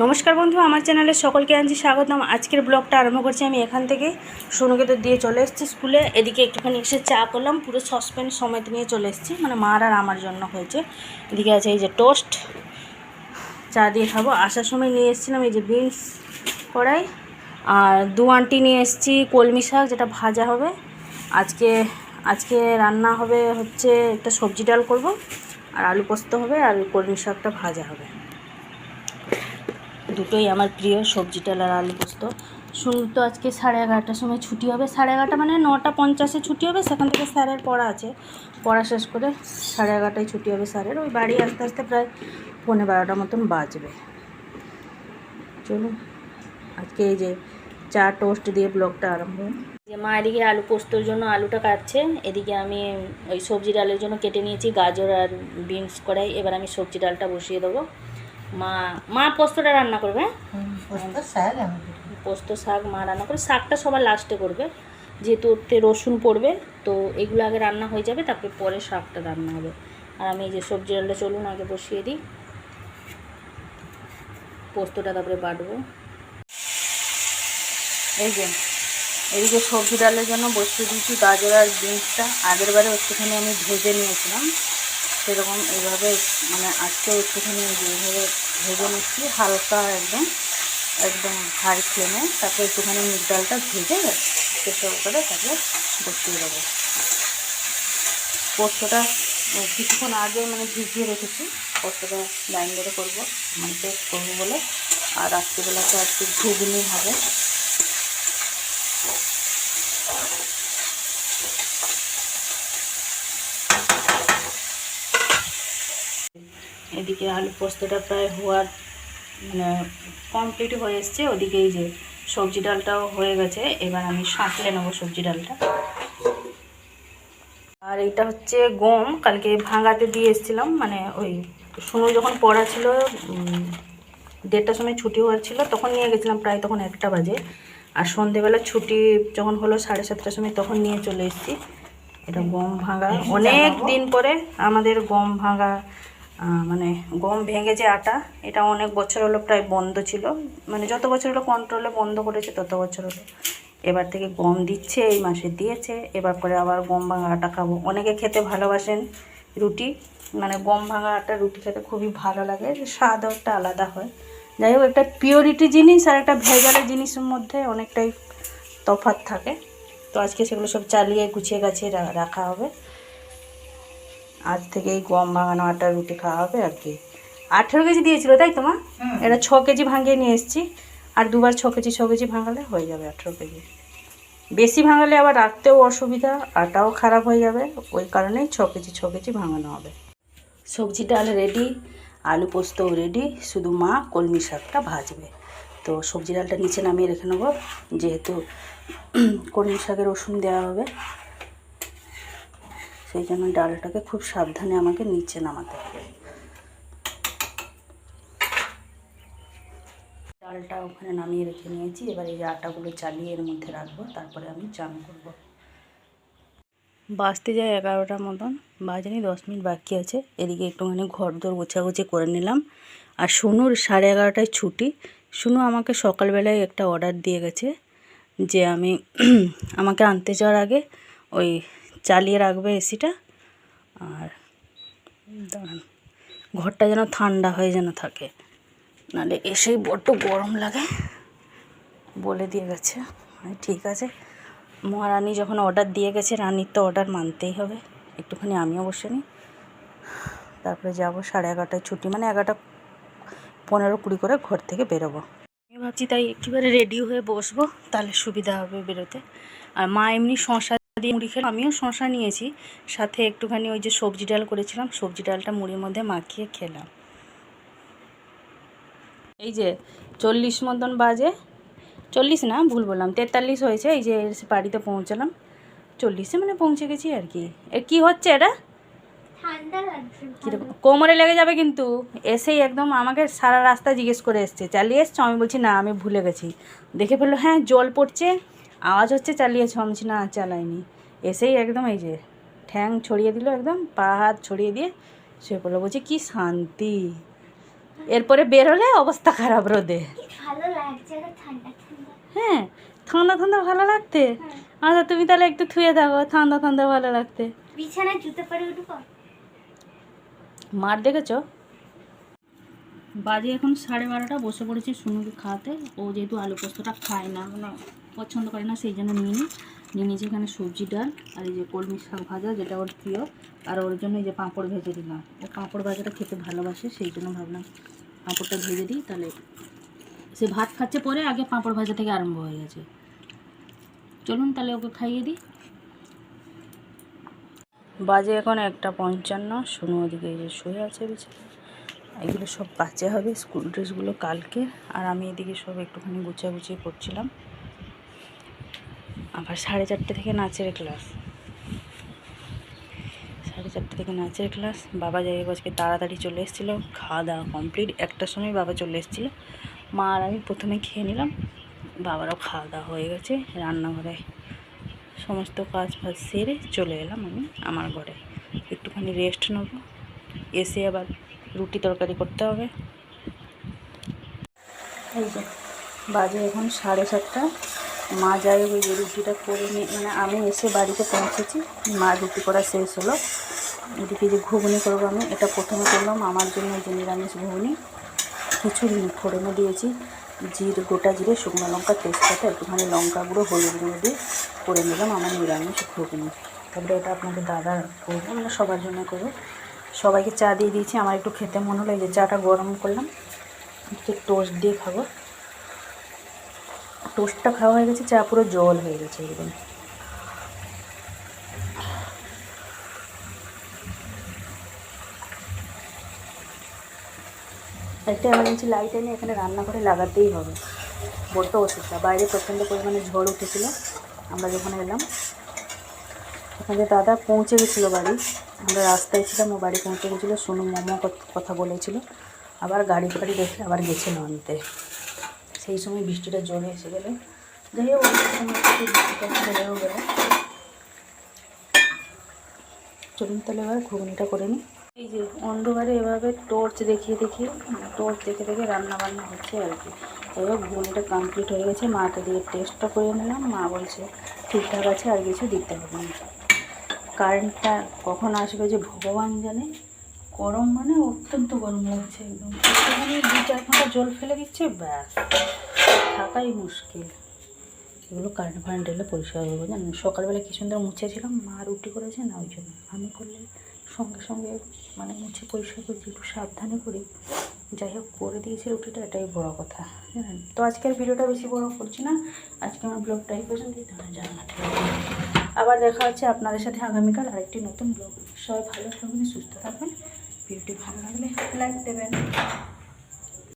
নমস্কার বন্ধু, আমার চ্যানেলে সকলকে আনছি স্বাগতম। আজকের ব্লগটা আরম্ভ করছি আমি এখান থেকে। সোনুকে তো দিয়ে চলে এসেছি স্কুলে। এদিকে একটুখানি এসে চা করলাম, পুরো সসপ্যান সমেত নিয়ে চলে এসেছি, মানে মার আর আমার জন্য হয়েছে। এদিকে আছে এই যে টোস্ট, চা দিয়ে খাবো। আসার সময় নিয়ে এসেছিলাম এই যে বিনস কড়াই, আর দু আন্টি নিয়ে এসেছি কলমি শাক, যেটা ভাজা হবে। আজকে আজকে রান্না হবে হচ্ছে একটা সবজি ডাল করব, আর আলু পোস্ত হবে, আর কলমি শাকটা ভাজা হবে। দুটোই আমার প্রিয়, সবজি ডাল আর আলু পোস্ত। শুনুন তো, আজকে 11:30টার সময় ছুটি হবে। 11:30 মানে 9:50-এ ছুটি হবে। সেখান থেকে স্যারের পড়া আছে, পড়া শেষ করে 11:30টায় ছুটি হবে স্যারের। ওই বাড়ি আস্তে আস্তে প্রায় 11:45 মতন বাজবে। চলুন, আজকে এই যে চা টোস্ট দিয়ে ব্লগটা আরম্ভ। যে মা এদিকে আলু পোস্তর জন্য আলুটা কাটছে, এদিকে আমি ওই সবজি ডালের জন্য কেটে নিয়েছি গাজর আর বিনস কড়াই। এবার আমি সবজি ডালটা বসিয়ে দেবো। মা মা পোস্তটা রান্না করবে। পোস্ত শাক মা রান্না করে, শাকটা সবার লাস্টে করবে, যেহেতু ওতে রসুন পড়বে। তো এগুলো আগে রান্না হয়ে যাবে, তারপরে পরে শাকটা রান্না হবে। আর আমি এই যে সবজি ডালটা চলুন আগে বসিয়ে দিই, পোস্তটা তারপরে বাটবো। এই যে এদিকে সবজি ডালের জন্য বসিয়ে দিয়েছি গাজর আর বিনসটা। আগের বারে একটুখানি আমি ভেজে নিয়েছিলাম, সেরকম এইভাবে মানে আজকেও একটুখানি এইভাবে ভেজে নিচ্ছি হালকা, একদম একদম হাই ফ্লেমে। তারপরে একটুখানি মুগ ডালটা ভেজে প্রেসার করে তারপরে বসিয়ে দেবো। পোস্তটা কিছুক্ষণ আগে মানে ভিজিয়ে রেখেছি, পোস্তটা গ্রাইন্ডারে করবো, মানে পেস্ট করবো বলে। আর রাত্রিবেলাতে আজকে ঘুগনি হবে। এদিকে আলু পোস্তটা প্রায় হওয়ার মানে কমপ্লিট হয়ে এসছে। ওদিকে এই যে সবজি ডালটাও হয়ে গেছে। এবার আমি সাঁতলে নেবো সবজি ডালটা। আর এটা হচ্ছে গম, কালকে ভাঙাতে দিয়ে এসেছিলাম, মানে ওই সোনু যখন পড়া ছিল 1:30টার সময় ছুটি হওয়ার ছিল, তখন নিয়ে গেছিলাম, প্রায় তখন 1টা বাজে। আর সন্ধেবেলা ছুটি যখন হলো 7:30টার সময়, তখন নিয়ে চলে এসেছি। এটা গম ভাঙা, অনেক দিন পরে আমাদের গম ভাঙা, মানে গম ভেঙে যে আটা, এটা অনেক বছর হলো প্রায় বন্ধ ছিল। মানে যত বছর হলো কন্ট্রোলে বন্ধ করেছে তত বছর হলো। এবার থেকে গম দিচ্ছে, এই মাসে দিয়েছে। এবার করে আবার গম ভাঙা আটা খাবো। অনেকে খেতে ভালোবাসেন রুটি, মানে গম ভাঙা আটা রুটি খেতে খুবই ভালো লাগে, স্বাদও একটা আলাদা হয়। যাই হোক, একটা পিওরিটি জিনিস আর একটা ভেজালের জিনিসের মধ্যে অনেকটাই তফাৎ থাকে। তো আজকে সেগুলো সব চালিয়ে গুছিয়ে গাছিয়ে রাখা হবে। আজ থেকেই গম ভাঙানো আটা রুটি খাওয়া হবে আর কি। 18 কেজি দিয়েছিল তাই তো মা? এটা 6 কেজি ভাঙিয়ে নিয়ে এসেছি, আর দুবার 6 কেজি ভাঙালে হয়ে যাবে 18 কেজি। বেশি ভাঙালে আবার রাখতেও অসুবিধা, আটাও খারাপ হয়ে যাবে। ওই কারণেই 6 কেজি ভাঙানো হবে। সবজি ডাল রেডি, আলু পোস্তও রেডি, শুধু মা কলমি শাকটা ভাজবে। তো সবজি ডালটা নিচে নামিয়ে রেখে নেবো, যেহেতু কলমি শাকে রসুন দেওয়া হবে, সেই জন্য ডালটাকে খুব সাবধানে আমাকে নিচে নামাতে হবে। ডালটা ওখানে নামিয়ে রেখে নিয়েছি। এবার এই আটাগুলো চালিয়ে এর মধ্যে রাখবো, তারপরে আমি চান করব। বাজতে যায় 11টার মতন, বাজেনি, 10 মিনিট বাকি আছে। এদিকে একটুখানি ঘর দোর গোছাগুছি করে নিলাম। আর সোনুর 11:30টায় ছুটি। সোনু আমাকে সকালবেলায় একটা অর্ডার দিয়ে গেছে যে আমি আমাকে আনতে যাওয়ার আগে ওই চালিয়ে রাখবে এসিটা, আর দাঁড়ান, ঘরটা যেন ঠান্ডা হয়ে যেন থাকে, নাহলে এসেই বড্ড গরম লাগে, বলে দিয়ে গেছে। ঠিক আছে, মহারানী যখন অর্ডার দিয়ে গেছে, রানীর তো অর্ডার মানতেই হবে। একটুখানি আমিও বসে নিই, তারপরে যাবো। 11:30টায় ছুটি, মানে 11:15-20 করে ঘর থেকে বেরোবো। আমি ভাবছি তাই একেবারে রেডি হয়ে বসবো, তাহলে সুবিধা হবে বেরোতে। আর মা এমনি শশা দিয়ে মুড়ি খেলাম, আমিও শশা নিয়েছি, সাথে একটুখানি ওই যে সবজি ডাল করেছিলাম, সবজি ডালটা মুড়ির মধ্যে মাখিয়ে খেলাম। এই যে 40 মতন বাজে, 40 না, ভুল বললাম, 43 হয়েছে। এই যে বাড়িতে পৌঁছালাম, 40-এ মানে পৌঁছে গেছি আর কি। কি হচ্ছে এটা? কোমরে লেগে যাবে কিন্তু। এসেই একদম আমাকে সারা রাস্তা জিজ্ঞেস করে এসছে, চালিয়ে এসছো? আমি বলছি না, আমি ভুলে গেছি। দেখে ফেললো, হ্যাঁ জল পড়ছে, আওয়াজ হচ্ছে, চালিয়েছো? আমি বলছি না, চালাইনি। এসেই একদম এই যে ঠ্যাং ছড়িয়ে দিল, একদম পা হাত ছড়িয়ে দিয়ে শুয়ে পড়লো। বলছি কি শান্তি। এরপরে বের হলে অবস্থা খারাপ রোদে। ভালো লাগছে, ঠান্ডা ঠান্ডা। হ্যাঁ, ঠান্ডা ঠান্ডা ভালো লাগতে। আচ্ছা তুমি তাহলে একটু থুয়ে থাকো, ঠান্ডা ঠান্ডা ভালো লাগতে। বিছানায় জুতো পরে উঠবো। মার দেখেছো? বাজে এখন 12:30, বসে পড়েছি সুনুকে খাওয়াতে। ও যেহেতু আলু পোস্তটা খায় না, মানে পছন্দ করে না, সেই জন্য নিয়ে নিয়েছি এখানে সবজি, ডাল আর এই যে কলমি শাক ভাজা, যেটা ওর প্রিয়। আর ওর জন্য এই যে পাঁপড় ভেজে দিলাম। ও পাঁপড় ভাজাটা খেতে ভালোবাসে, সেই জন্য ভাবলাম পাঁপড়টা ভেজে দিই, তাহলে সে ভাত খাচ্ছে পরে, আগে পাঁপড় ভাজা থেকে আরম্ভ হয়ে গেছে। চলুন তাহলে ওকে খাইয়ে দিই। বাজে এখন 1:55, শুনো ওদিকে এই যে শুয়ে আছে বিছানায়। এগুলো সব কাচে হবে, স্কুল ড্রেসগুলো কালকে। আর আমি এদিকে সব একটুখানি গুছিয়ে করছিলাম। আবার 4:30 থেকে নাচের ক্লাস, 4:30 থেকে নাচের ক্লাস। বাবা যাই হোক আজকে তাড়াতাড়ি চলে এসেছিলো, খাওয়া দাওয়া কমপ্লিট। 1টার সময় বাবা চলে এসেছিলো। মা আর আমি প্রথমে খেয়ে নিলাম, বাবারও খাওয়া দাওয়া হয়ে গেছে। রান্নাঘরে সমস্ত কাজ ফাজ সেরে চলে এলাম আমি আমার ঘরে, একটুখানি রেস্ট নেব। এসে আবার রুটি তরকারি করতে হবে। এই যে বাজে এখন 7:30। মা যাই ওই যে রুটিটা করে নিয়ে, মানে আমি এসে বাড়িতে পৌঁছেছি, মা রুটি করা শেষ হলো। এদিকে যে ঘুগনি করবো আমি, এটা প্রথমে করলাম আমার জন্য, যে নিরামিষ ঘুগনি। কিছু ফোড়নে দিয়েছি, গোটা জিরে, শুকনো লঙ্কা, তেজপাতা, একটুখানি লঙ্কা গুঁড়ো, হলুদ গুঁড়ো দিয়ে করে নিলাম আমার নিরামিষ ঘুগনি। তারপরে এটা আপনাদের দাদা করবো, মানে সবার জন্য করবো। সবাইকে চা দিয়ে দিয়েছি, আমার একটু খেতে মনে হলো, এই যে চাটা গরম করলাম, একটু টোস্ট দিয়ে খাবো। টোস্টটা খাওয়া হয়ে গেছে, চা পুরো জল হয়ে গেছে একদম। একটা এমার্জেন্সি লাইট এনে এখানে রান্নাঘরে লাগাতেই হবে, বড্ড অসুবিধা। বাইরে প্রচণ্ড পরিমাণে ঝড় উঠেছিল আমরা যখন এলাম। ওখানে দাদা পৌঁছে গেছিলো বাড়ি, আমরা রাস্তায় ছিলাম, ও বাড়ি পৌঁছে গেছিলো। সোনু মোমো কথা বলেছিল, আবার গাড়ি ফাড়ি দেখে আবার গেছিলো আনতে। সেই সময় বৃষ্টিটা জোরে এসে গেলো। যাই হোক বৃষ্টিটা চলেও গেলো। চলুন তাহলে এবার ঘুগনিটা করে নিই। এই যে অন্ধকারে এভাবে টর্চ দেখিয়ে দেখে রান্না বান্না হচ্ছে আর কি। যাই হোক ঘুগনিটা কমপ্লিট হয়ে গেছে, মাকে দিয়ে টেস্টটা করে নিলাম। মা বলছে ঠিকঠাক আছে, আর কিছু দিতে হবে না। কারেন্টটা কখন আসবে যে ভগবান জানে। গরম মানে অত্যন্ত গরম লাগছে একদম। একটুখানি 2-4 ঘন্টা জল ফেলে দিচ্ছে, ব্যাস থাকাই মুশকিল। এগুলো কারেন্ট এলে পরিষ্কার করবো জানেন। সকালবেলা কি সুন্দর মুছেছিলাম, মা রুটি করেছে না, ওই জন্য আমি করলে সঙ্গে সঙ্গে মানে মুছে পরিষ্কার করি, একটু সাবধানে করি। যাই হোক করে দিয়েছি রুটিটা, এটাই বড় কথা জানেন। তো আজকের ভিডিওটা বেশি বড় করছি না, আজকে আমার ব্লগটা এই পর্যন্তই। তাহলে জানা আবার দেখা হচ্ছে আপনাদের সাথে আগামীকাল আরেকটি নতুন ব্লগ। সবাই ভালো থাকবেন, সুস্থ থাকবেন। ভিডিওটি ভালো লাগলে লাইক দেবেন।